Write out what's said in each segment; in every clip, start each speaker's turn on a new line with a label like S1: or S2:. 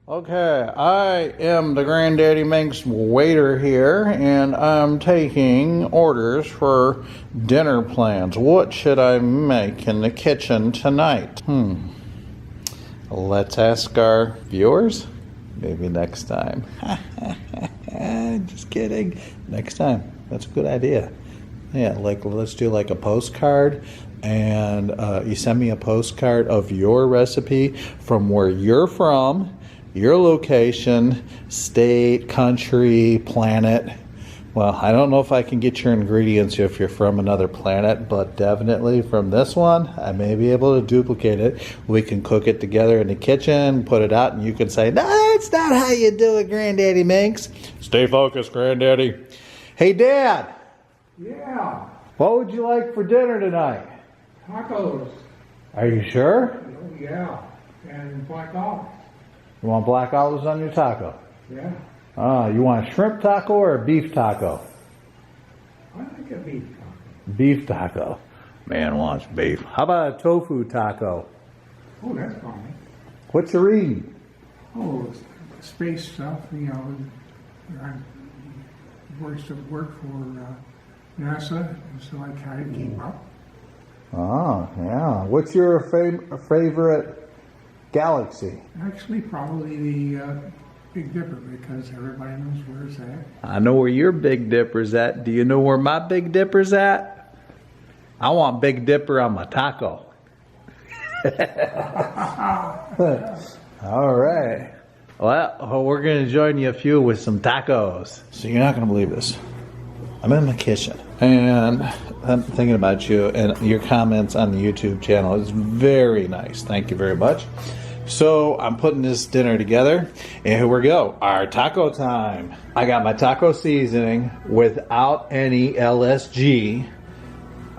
S1: Okay, I am the GrandDaddyMinx waiter here, and I'm taking orders for dinner plans. What should I make in the kitchen tonight? Let's ask our viewers. Maybe next time. Just kidding. Next time. That's a good idea. Yeah, like let's do like a postcard, and you send me a postcard of your recipe from where you're from, your location, state, country, planet. Well, I don't know if I can get your ingredients if you're from another planet, but definitely from this one, I may be able to duplicate it. We can cook it together in the kitchen, put it out, and you can say, no, that's not how you do it, GrandDaddyMinx. Stay focused, Granddaddy. Hey, Dad.
S2: Yeah.
S1: What would you like for dinner tonight?
S2: Tacos.
S1: Are you sure?
S2: Oh, yeah. And black olives.
S1: You want black olives on your taco?
S2: Yeah.
S1: You want a shrimp taco or a beef taco?
S2: I like a beef taco.
S1: Beef taco. Man wants beef. How about a tofu taco?
S2: Oh, that's fine.
S1: What you reading?
S2: Oh, space stuff, you know. I work for NASA, and so I kind of keep up.
S1: Oh, yeah. What's your favorite galaxy?
S2: Actually, probably the Big Dipper, because everybody knows where it's at.
S1: I know where your Big Dipper's at. Do you know where my Big Dipper's at? I want Big Dipper on my taco. All right. Well, we're going to join you a few with some tacos. So you're not going to believe this. I'm in the kitchen, and I'm thinking about you and your comments on the YouTube channel. It's very nice. Thank you very much. So I'm putting this dinner together, and here we go. Our taco time. I got my taco seasoning without any LSG.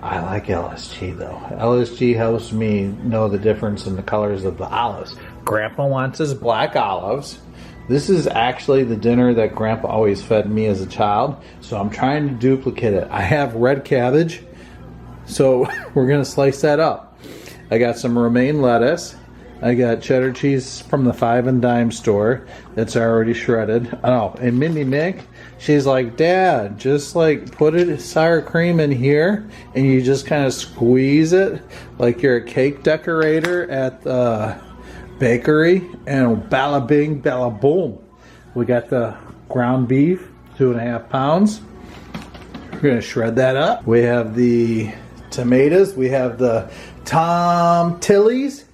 S1: I like LSG though. LSG helps me know the difference in the colors of the olives. Grandpa wants his black olives. This is actually the dinner that Grandpa always fed me as a child, so I'm trying to duplicate it. I have red cabbage, so we're gonna slice that up. I got some romaine lettuce. I got cheddar cheese from the 5 and dime store that's already shredded. Oh, and Mindy Mick, she's like, Dad, just like put it sour cream in here, and you just kind of squeeze it like you're a cake decorator at the bakery, and balla bing, balla boom. We got the ground beef, 2.5 pounds. We're gonna shred that up. We have the tomatoes. We have the Tom Tillies.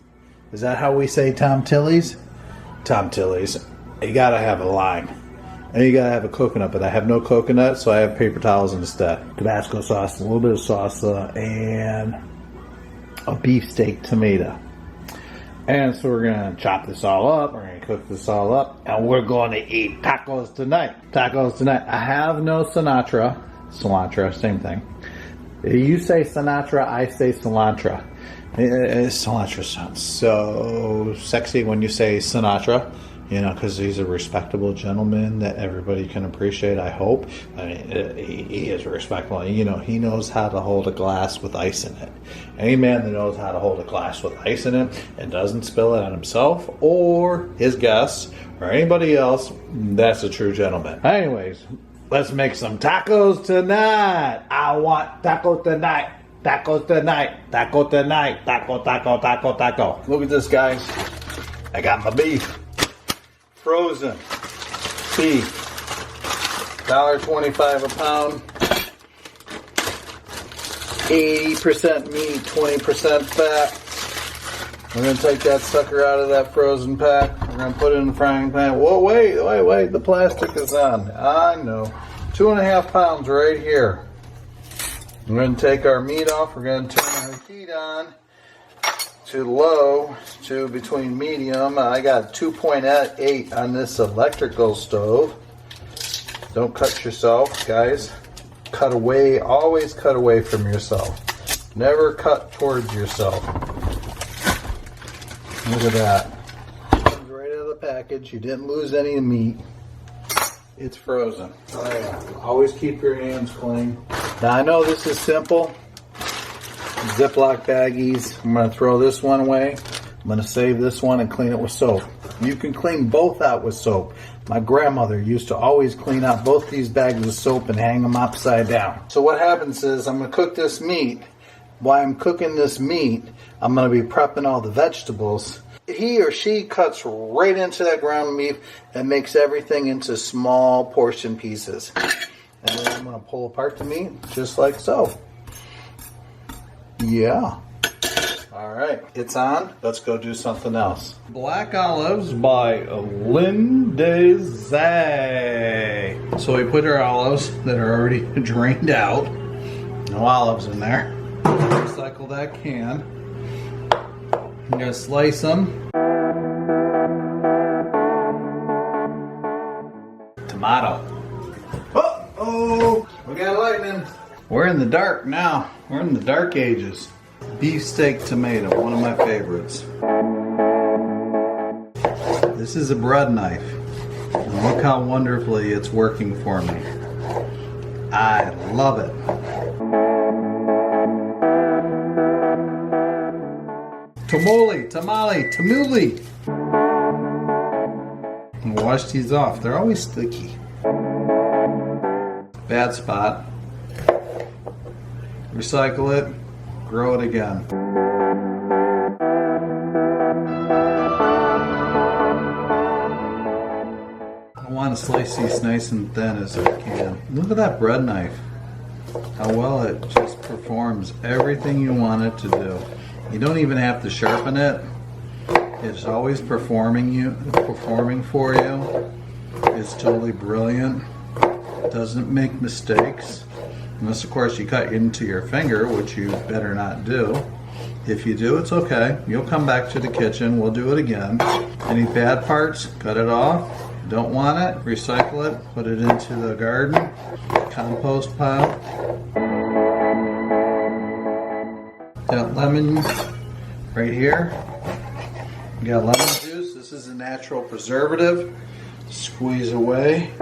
S1: Is that how we say Tom Tillies? Tom Tillies. You gotta have a lime. And you gotta have a coconut, but I have no coconut, so I have paper towels instead. Tabasco sauce, a little bit of salsa, and a beefsteak tomato. And so we're gonna chop this all up, we're gonna cook this all up, and we're gonna eat tacos tonight. Tacos tonight. I have no cilantro. Same thing. You say Sinatra, I say cilantro. Cilantro sounds so sexy when you say Sinatra, you know, because he's a respectable gentleman that everybody can appreciate, I hope. I mean, he is respectable. You know, he knows how to hold a glass with ice in it. Any man that knows how to hold a glass with ice in it and doesn't spill it on himself or his guests or anybody else, that's a true gentleman. Anyways, let's make some tacos tonight. I want tacos tonight. Tacos tonight, taco tonight, taco, taco, taco, taco. Look at this, guys. I got my beef. Frozen beef. $1.25 a pound. 80% meat, 20% fat. We're going to take that sucker out of that frozen pack. We're going to put it in the frying pan. Whoa, wait. The plastic is on. I know. 2.5 pounds right here. We're going to take our meat off. We're going to turn our heat on to low, to between medium. I got 2.8 on this electrical stove. Don't cut yourself, guys. Cut away. Always cut away from yourself. Never cut towards yourself. Look at that. Comes right out of the package. You didn't lose any meat. It's frozen. Oh yeah. Always keep your hands clean. Now I know this is simple. Ziploc baggies. I'm going to throw this one away. I'm going to save this one and clean it with soap. You can clean both out with soap. My grandmother used to always clean out both these bags of soap and hang them upside down. So what happens is I'm going to cook this meat. While I'm cooking this meat, I'm going to be prepping all the vegetables. He or she cuts right into that ground beef and makes everything into small portion pieces. And then I'm going to pull apart the meat just like so. Yeah. All right, it's on. Let's go do something else. Black Olives by Lindsay. So we put our olives that are already drained out. No olives in there. Recycle that can. I'm going to slice them. Tomato. Oh, we got lightning. We're in the dark now. We're in the dark ages. Beefsteak tomato, one of my favorites. This is a bread knife. And look how wonderfully it's working for me. I love it. Tamale. And wash these off. They're always sticky. Bad spot. Recycle it. Grow it again. I want to slice these nice and thin as I can. Look at that bread knife. How well it just performs everything you want it to do. You don't even have to sharpen it. It's always performing for you. It's totally brilliant. It doesn't make mistakes. Unless, of course, you cut into your finger, which you better not do. If you do, it's okay. You'll come back to the kitchen. We'll do it again. Any bad parts, cut it off. Don't want it, recycle it. Put it into the garden, compost pile. Got lemon right here. You got lemon juice. This is a natural preservative. Squeeze away.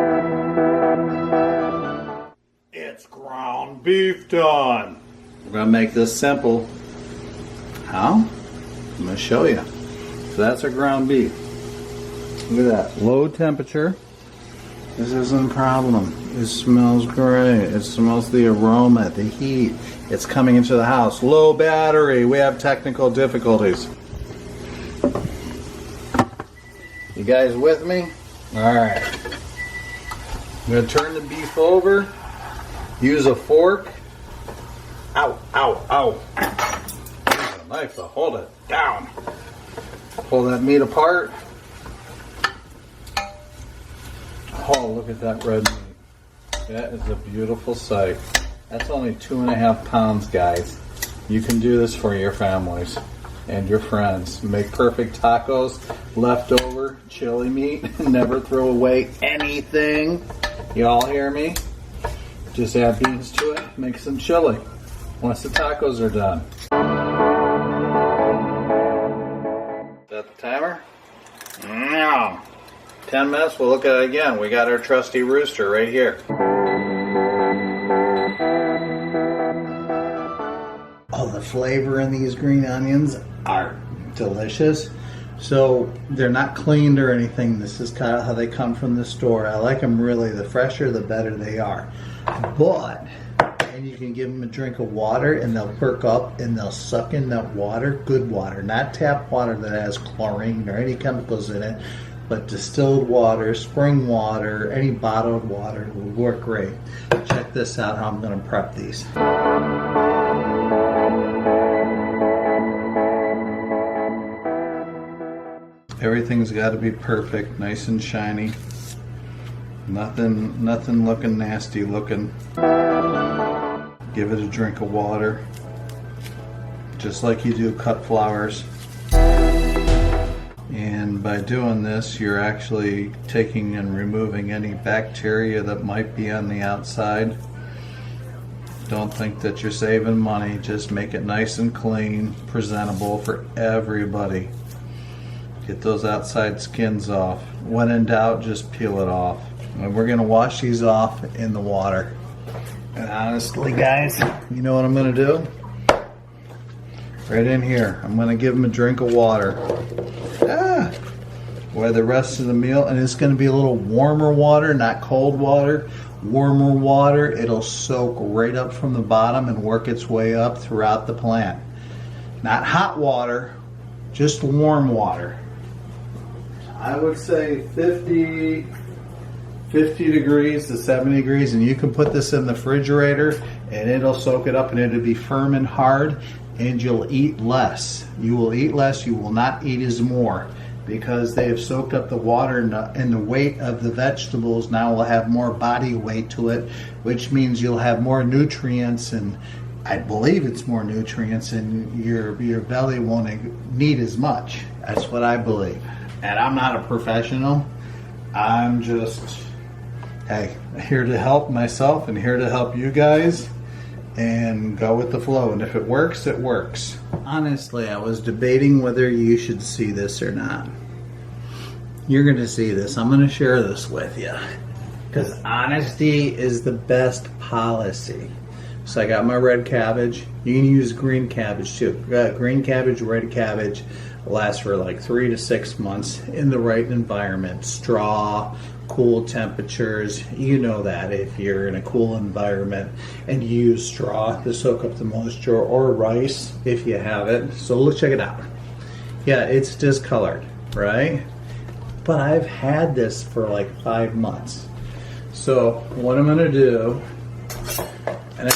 S1: It's ground beef done. We're going to make this simple. How? I'm going to show you. So that's our ground beef. Look at that. Low temperature. This isn't a problem. It smells great. It smells the aroma, the heat. It's coming into the house. Low battery. We have technical difficulties. You guys with me? Alright. I'm going to turn the beef over. Use a fork. Ow, ow, ow. Use a knife to hold it down. Pull that meat apart. Oh, look at that red meat. That is a beautiful sight. That's only 2.5 pounds, guys. You can do this for your families and your friends. Make perfect tacos, leftover chili meat. Never throw away anything. You all hear me? Just add beans to it, make some chili once the tacos are done. Is that the timer? No. 10 minutes, we'll look at it again. We got our trusty rooster right here. Oh, the flavor in these green onions are delicious. So they're not cleaned or anything. This is kind of how they come from the store. I like them really. The fresher, the better they are. But, and you can give them a drink of water and they'll perk up and they'll suck in that water. Good water, not tap water that has chlorine or any chemicals in it. But distilled water, spring water, any bottled water will work great. Check this out how I'm going to prep these. Everything's got to be perfect, nice and shiny. Nothing looking nasty looking. Give it a drink of water. Just like you do cut flowers. And by doing this, you're actually taking and removing any bacteria that might be on the outside. Don't think that you're saving money. Just make it nice and clean, presentable for everybody. Get those outside skins off. When in doubt, just peel it off. And we're gonna wash these off in the water. And honestly, guys, you know what I'm gonna do? Right in here, I'm gonna give them a drink of water. with the rest of the meal, and it's going to be a little warmer water, not cold water. Warmer water, it'll soak right up from the bottom and work its way up throughout the plant. Not hot water, just warm water. I would say 50 degrees to 70 degrees, and you can put this in the refrigerator and it'll soak it up and it'll be firm and hard, and you'll eat less. You will eat less, you will not eat as more, because they have soaked up the water, and the weight of the vegetables now will have more body weight to it, which means you'll have more nutrients, and I believe it's more nutrients, and your belly won't need as much. That's what I believe. And I'm not a professional. I'm just, hey, here to help myself and here to help you guys, and go with the flow. And if it works, it works. Honestly, I was debating whether you should see this or not. You're going to see this. I'm going to share this with you, because honesty is the best policy. So I got my red cabbage. You can use green cabbage too. Green cabbage, red cabbage lasts for like 3 to 6 months in the right environment. Straw, cool temperatures. You know that if you're in a cool environment, and you use straw to soak up the moisture, or rice if you have it. So let's check it out. Yeah, it's discolored, right? But I've had this for like 5 months. So what I'm gonna do, and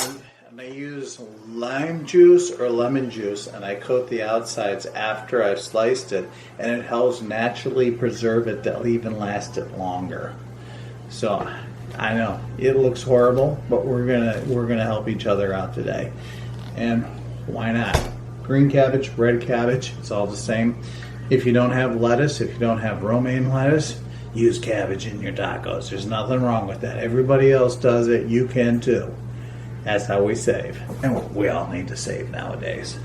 S1: I use lime juice or lemon juice, and I coat the outsides after I've sliced it, and it helps naturally preserve it to even last it longer. So I know it looks horrible, but we're gonna help each other out today. And why not? Green cabbage, red cabbage, it's all the same. If you don't have lettuce, if you don't have romaine lettuce, use cabbage in your tacos. There's nothing wrong with that. Everybody else does it, you can too. That's how we save. And we all need to save nowadays.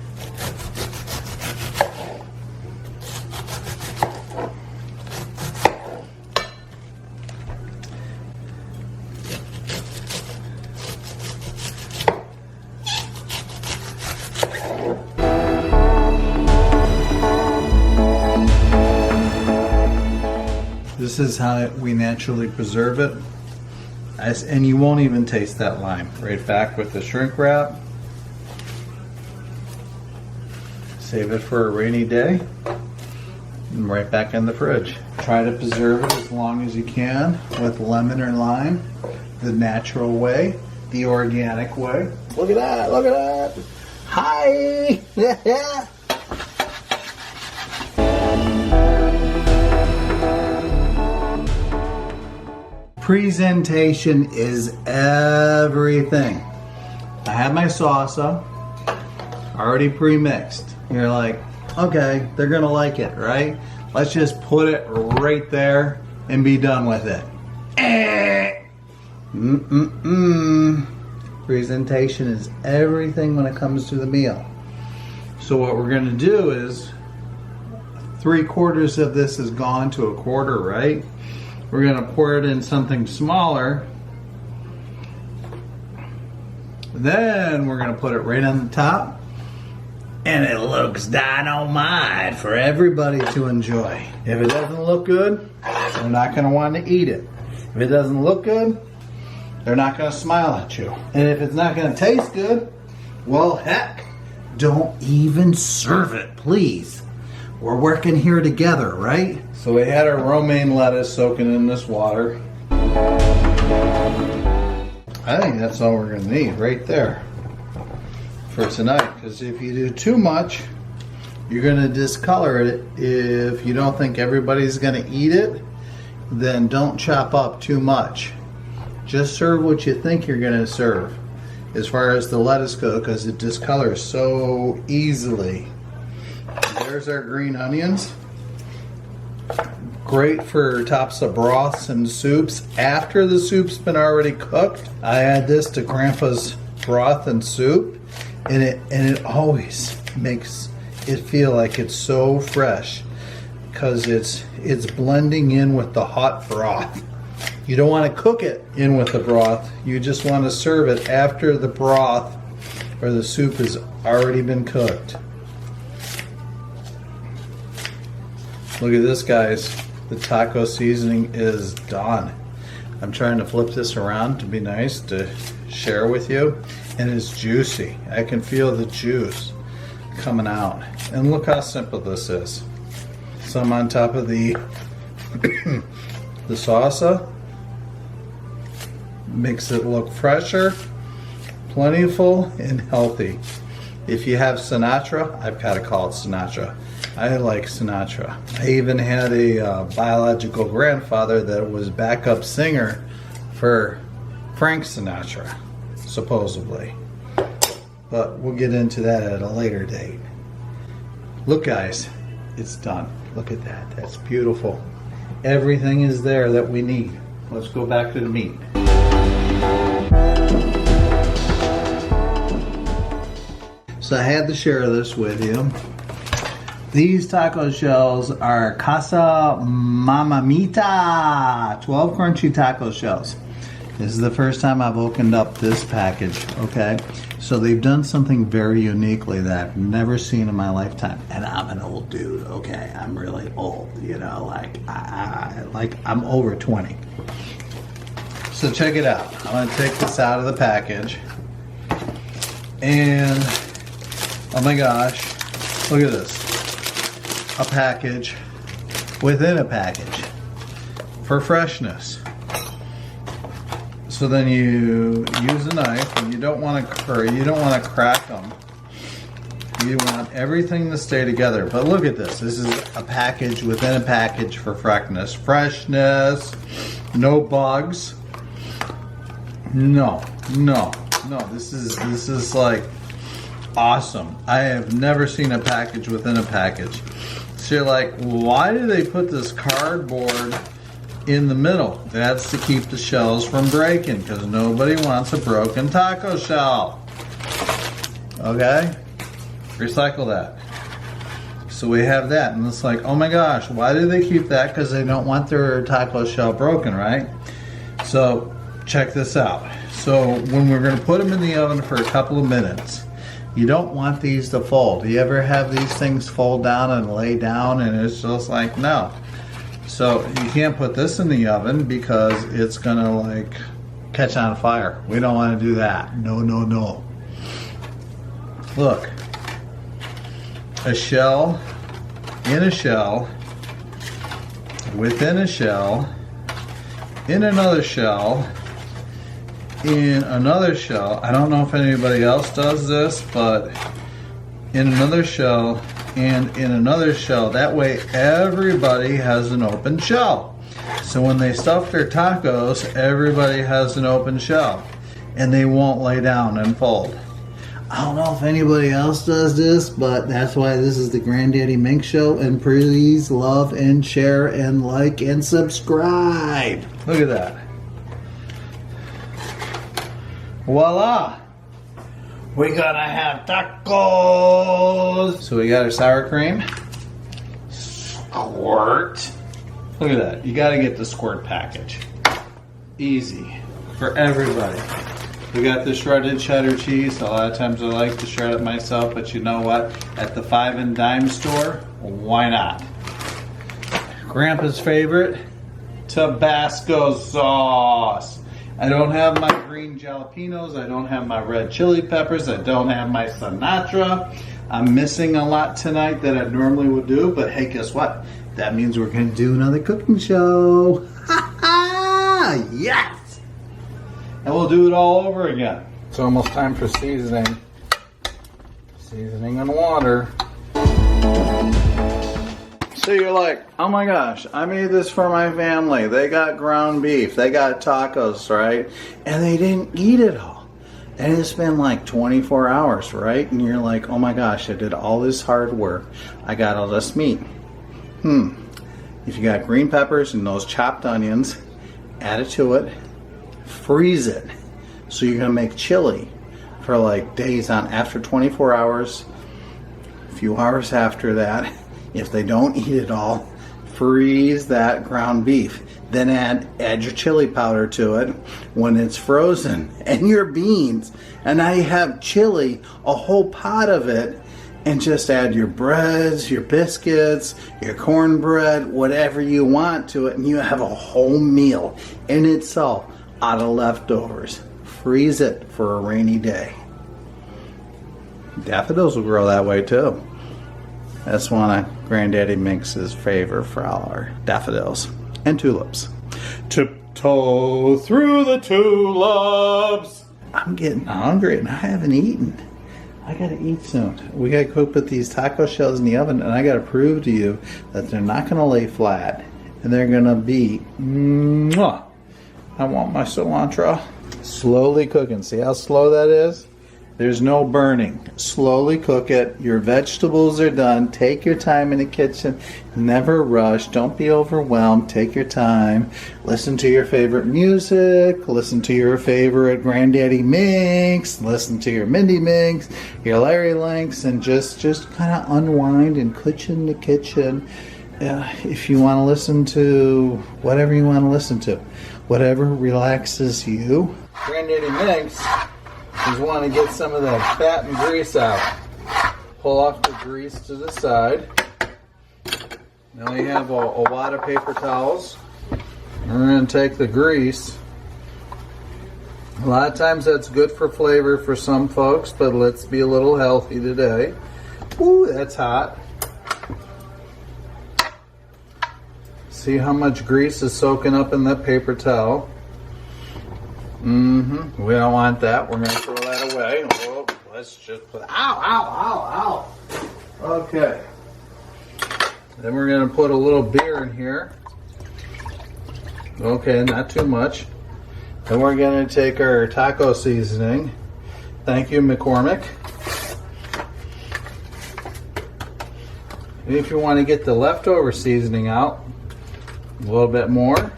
S1: This is how we naturally preserve it. And you won't even taste that lime. Right back with the shrink wrap. Save it for a rainy day. And right back in the fridge. Try to preserve it as long as you can with lemon or lime. The natural way. The organic way. Look at that, look at that. Hi! Yeah. Presentation is everything. I have my salsa already pre-mixed. You're like, okay, they're gonna like it, right? Let's just put it right there and be done with it. Presentation is everything when it comes to the meal. So what we're gonna do is 3/4 of this is gone to a quarter, right? We're going to pour it in something smaller. Then we're going to put it right on the top. And it looks dynamite for everybody to enjoy. If it doesn't look good, they're not going to want to eat it. If it doesn't look good, they're not going to smile at you. And if it's not going to taste good, well, heck, don't even serve it, please. We're working here together, right? So we had our romaine lettuce soaking in this water. I think that's all we're gonna need right there for tonight, because if you do too much, you're gonna discolor it. If you don't think everybody's gonna eat it, then don't chop up too much. Just serve what you think you're gonna serve as far as the lettuce goes, because it discolors so easily. There's our green onions. Great for tops of broths and soups. After the soup's been already cooked, I add this to Grandpa's broth and soup, and it always makes it feel like it's so fresh, because it's blending in with the hot broth. You don't want to cook it in with the broth. You just want to serve it after the broth or the soup has already been cooked. Look at this, guys. The taco seasoning is done. I'm trying to flip this around to be nice to share with you. And it's juicy. I can feel the juice coming out. And look how simple this is. Some on top of the the salsa. Makes it look fresher, plentiful, and healthy. If you have Sinatra, I've got to call it Sinatra. I like Sinatra. I even had a biological grandfather that was backup singer for Frank Sinatra, supposedly. But we'll get into that at a later date. Look guys, it's done. Look at that, that's beautiful. Everything is there that we need. Let's go back to the meat. So I had to share this with you. These taco shells are Casa Mamamita 12 crunchy taco shells. This is the first time I've opened up this package, okay? So they've done something very uniquely that I've never seen in my lifetime. And I'm an old dude, okay? I'm really old, you know, like I'm over 20. So check it out. I'm gonna take this out of the package. And oh my gosh, look at this. A package within a package for freshness. So then you use a knife, and you don't want to crack them. You want everything to stay together. But look at this. This is a package within a package for freshness. Freshness, no bugs. No. This is like awesome. I have never seen a package within a package. So you're like, why do they put this cardboard in the middle? That's to keep the shells from breaking, because nobody wants a broken taco shell. Okay? Recycle that. So we have that, and it's like, oh my gosh, why do they keep that? Because they don't want their taco shell broken, right? So check this out. So when we're going to put them in the oven for a couple of minutes, you don't want these to fold. Do you ever have these things fold down and lay down, and it's just like, no. So you can't put this in the oven because it's gonna like catch on fire. We don't want to do that. No. Look, a shell in a shell, within a shell, in another shell, in another shell. I don't know if anybody else does this, but in another shell and in another shell. That way everybody has an open shell. So when they stuff their tacos, everybody has an open shell and they won't lay down and fold. I don't know if anybody else does this, but that's why this is the GrandDaddyMinx show. And please love and share and like and subscribe. Look at that. Voila! We're gonna have tacos! So we got our sour cream. Squirt. Look at that. You gotta get the squirt package. Easy. For everybody. We got the shredded cheddar cheese. A lot of times I like to shred it myself, but you know what? At the 5 and dime store, why not? Grandpa's favorite, Tabasco sauce. I don't have my green jalapenos, I don't have my red chili peppers, I don't have my Sinatra. I'm missing a lot tonight that I normally would do, but hey, guess what? That means we're gonna do another cooking show. Ha ha! Yes! And we'll do it all over again. It's almost time for seasoning. Seasoning and water. So you're like, oh my gosh, I made this for my family. They got ground beef, they got tacos, right? And they didn't eat it all. And it's been like 24 hours, right? And you're like, oh my gosh, I did all this hard work. I got all this meat. If you got green peppers and those chopped onions, add it to it, freeze it. So you're gonna make chili for like days on. After 24 hours, a few hours after that, if they don't eat it all, freeze that ground beef. Then add your chili powder to it when it's frozen, and your beans. And now you have chili, a whole pot of it, and just add your breads, your biscuits, your cornbread, whatever you want to it, and you have a whole meal in itself out of leftovers. Freeze it for a rainy day. Daffodils will grow that way too. That's one of GrandDaddyMinx's favorite flower, daffodils and tulips. Tiptoe through the tulips. I'm getting hungry and I haven't eaten. I gotta eat soon. We gotta go put these taco shells in the oven, and I gotta prove to you that they're not gonna lay flat, and they're gonna be mwah. I want my cilantro. Slowly cooking. See how slow that is? There's no burning. Slowly cook it. Your vegetables are done. Take your time in the kitchen. Never rush. Don't be overwhelmed. Take your time. Listen to your favorite music. Listen to your favorite GrandDaddyMinx. Listen to your Mindy Minx, your Larry Links, and just kind of unwind and cook in the kitchen. If you want to listen to whatever you want to listen to, whatever relaxes you. GrandDaddyMinx is want to get some of that fat and grease out. Pull off the grease to the side. Now we have a wad of paper towels. We're going to take the grease. A lot of times that's good for flavor for some folks, but let's be a little healthy today. Ooh, that's hot. See how much grease is soaking up in that paper towel. We don't want that. We're going to throw that away. Oh, let's just put... Ow, ow, ow, ow. Okay. Then we're going to put a little beer in here. Okay, not too much. Then we're going to take our taco seasoning. Thank you, McCormick. And if you want to get the leftover seasoning out, a little bit more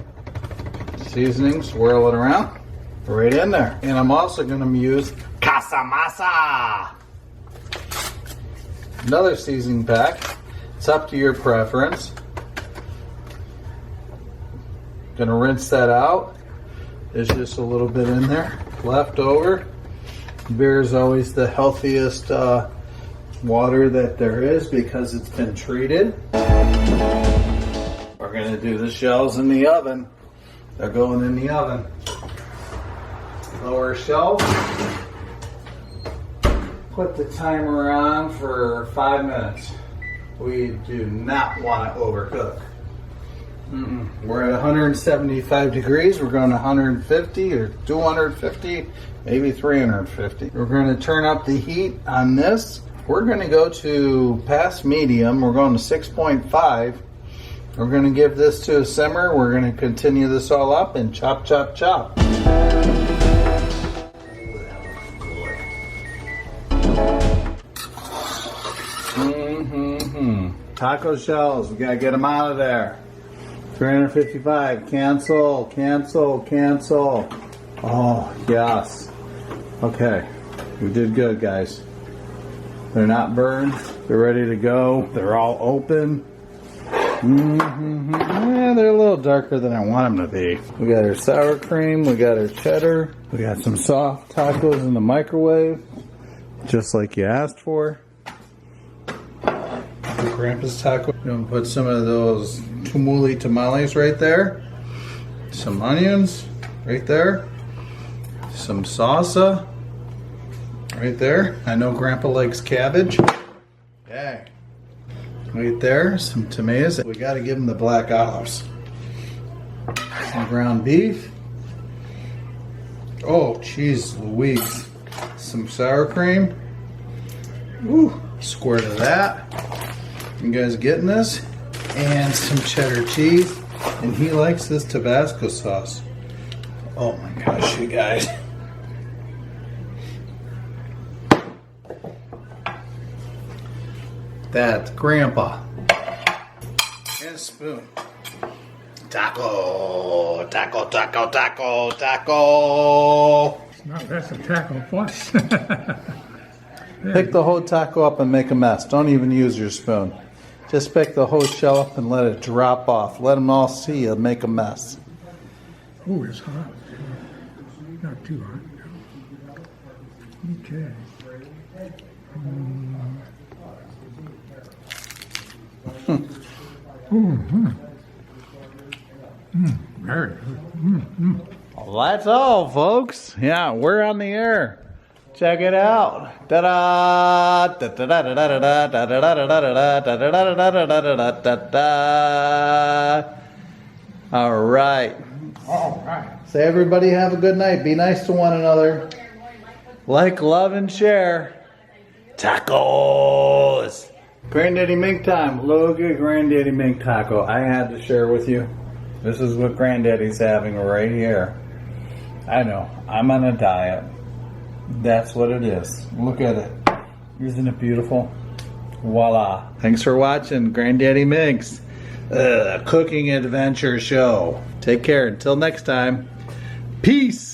S1: seasoning, swirl it around. Right in there. And I'm also going to use casamasa. Another seasoning pack. It's up to your preference. Going to rinse that out. There's just a little bit in there left over. Beer is always the healthiest water that there is because it's been treated. We're going to do the shells in the oven. They're going in the oven. Lower shelf. Put the timer on for 5 minutes. We do not want to overcook. We're at 175 degrees. We're going to 150 or 250, maybe 350. We're going to turn up the heat on this. We're going to go to past medium. We're going to 6.5. We're going to give this to a simmer. We're going to continue this all up and chop, chop, chop. Taco shells, we gotta get them out of there. 355, cancel, cancel, cancel. Oh, yes. Okay, we did good, guys. They're not burned, they're ready to go, they're all open. Yeah, they're a little darker than I want them to be. We got our sour cream, we got our cheddar, we got some soft tacos in the microwave, just like you asked for. Grandpa's taco. I'm gonna put some of those tumuli tamales right there. Some onions right there. Some salsa right there. I know Grandpa likes cabbage. Okay. Right there. Some tomatoes. We gotta give him the black olives. Some ground beef. Oh, cheese Louise. Some sour cream. Ooh, squirt of that. You guys getting this? And some cheddar cheese. And he likes this Tabasco sauce. Oh my gosh, you guys. That's Grandpa. And a spoon. Taco, taco, taco, taco, taco.
S2: No, that's a taco plus.
S1: Pick the whole taco up and make a mess. Don't even use your spoon. Just pick the whole shell up and let it drop off. Let them all see you make a mess.
S2: Oh, it's hot. Not too hot. Okay. Very good.
S1: Well, that's all, folks. Yeah, we're on the air. Check it out. Ta-da! All right.
S2: All right.
S1: Say, everybody, have a good night. Be nice to one another. Like, love, and share. Tacos. Granddaddy Mink time. Look at Granddaddy Mink taco. I had to share with you. This is what Granddaddy's having right here. I know. I'm on a diet. That's what it is. Look at it. Isn't it beautiful? Voila. Thanks for watching GrandDaddyMinx cooking adventure show. Take care. Until next time. Peace.